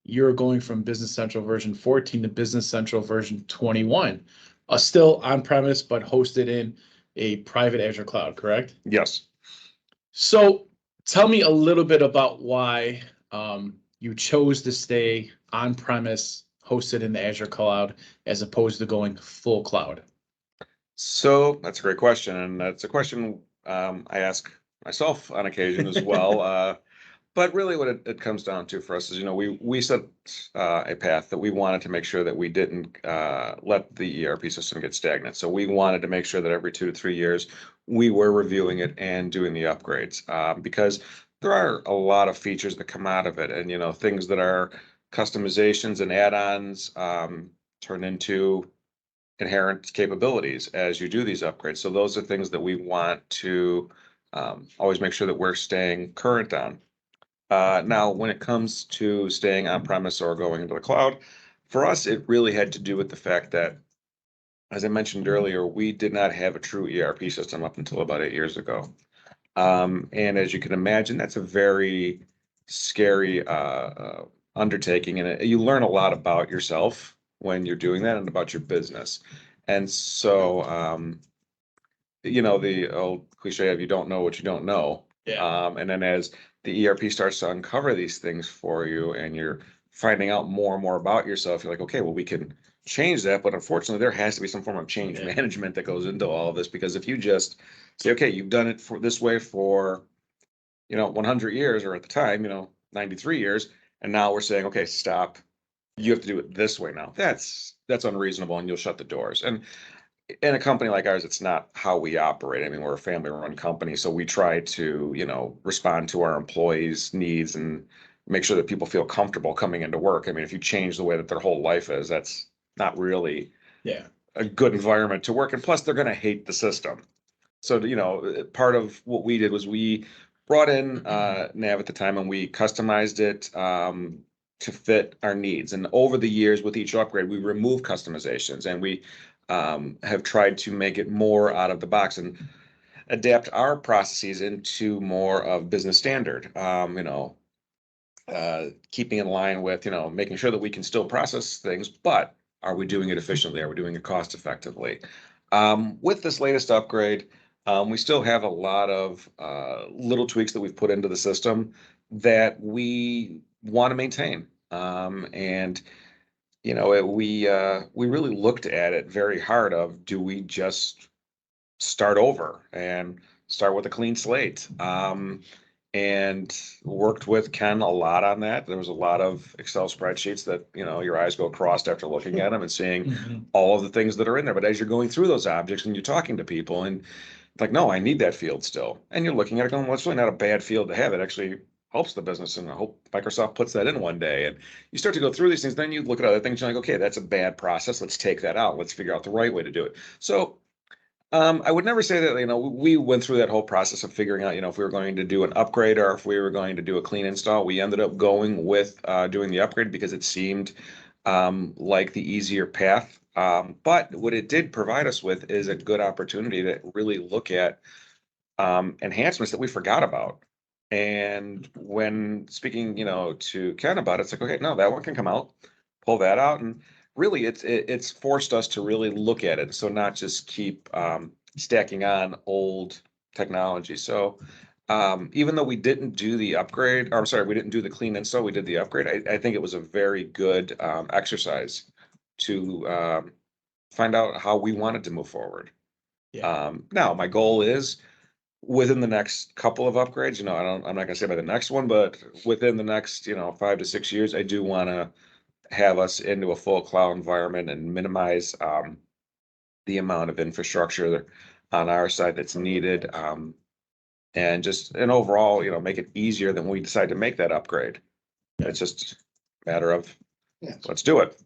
you're going from Business Central version 14 to Business Central version 21, still on-premise, but hosted in a private Azure cloud, correct? Yes. So tell me a little bit about why you chose to stay on-premise, hosted in the Azure cloud, as opposed to going full cloud. So that's a great question, and that's a question I ask myself on occasion as well. But really, what it comes down to for us is, we set a path that we wanted to make sure that we didn't let the ERP system get stagnant. So we wanted to make sure that every 2 to 3 years we were reviewing it and doing the upgrades, because there are a lot of features that come out of it, and things that are customizations and add-ons turn into inherent capabilities as you do these upgrades. So those are things that we want to always make sure that we're staying current on. Now, when it comes to staying on premise or going into the cloud, for us, it really had to do with the fact that, as I mentioned earlier, we did not have a true ERP system up until about 8 years ago. And as you can imagine, that's a very scary undertaking, and you learn a lot about yourself when you're doing that and about your business. And so, the old cliche of you don't know what you don't know. Yeah. And then as the ERP starts to uncover these things for you and you're finding out more and more about yourself, you're like, okay, well, we can change that. But unfortunately, there has to be some form of change Yeah. management that goes into all of this, because if you just say, okay, you've done it for this way for, 100 years, or at the time, 93 years, and now we're saying, okay, stop. You have to do it this way now. That's unreasonable, and you'll shut the doors. And in a company like ours, it's not how we operate. I mean, we're a family-run company, so we try to, respond to our employees' needs and make sure that people feel comfortable coming into work. I mean, if you change the way that their whole life is, that's not really Yeah. a good environment to work. And plus, they're going to hate the system. So, part of what we did was we brought in Nav at the time, and we customized it to fit our needs. And over the years, with each upgrade, we removed customizations, and we have tried to make it more out of the box and adapt our processes into more of business standard. Keeping in line with, making sure that we can still process things, but are we doing it efficiently? Are we doing it cost effectively? With this latest upgrade, we still have a lot of little tweaks that we've put into the system that we want to maintain. And we really looked at it very hard of, do we just start over and start with a clean slate? And worked with Ken a lot on that. There was a lot of Excel spreadsheets that, your eyes go crossed after looking at them and seeing all of the things that are in there. But as you're going through those objects and you're talking to people, and like, no, I need that field still. And you're looking at it going, well, it's really not a bad field to have. It actually helps the business, and I hope Microsoft puts that in one day. And you start to go through these things, then you look at other things, you're like, okay, that's a bad process. Let's take that out. Let's figure out the right way to do it. So I would never say that, we went through that whole process of figuring out, if we were going to do an upgrade or if we were going to do a clean install. We ended up going with doing the upgrade because it seemed like the easier path. But what it did provide us with is a good opportunity to really look at enhancements that we forgot about. And when speaking, to Ken about it, it's like, okay, no, that one can come out, pull that out. And really, it's forced us to really look at it. So not just keep stacking on old technology. So even though we didn't do the upgrade, or I'm sorry, we didn't do the clean install, we did the upgrade. I think it was a very good exercise to find out how we wanted to move forward. Yeah. Now, my goal is, within the next couple of upgrades, I'm not gonna say by the next one, but within the next, 5 to 6 years, I do want to have us into a full cloud environment and minimize the amount of infrastructure on our side that's needed, and just an overall, make it easier than we decide to make that upgrade. Yeah. It's just a matter of, Yeah. let's do it.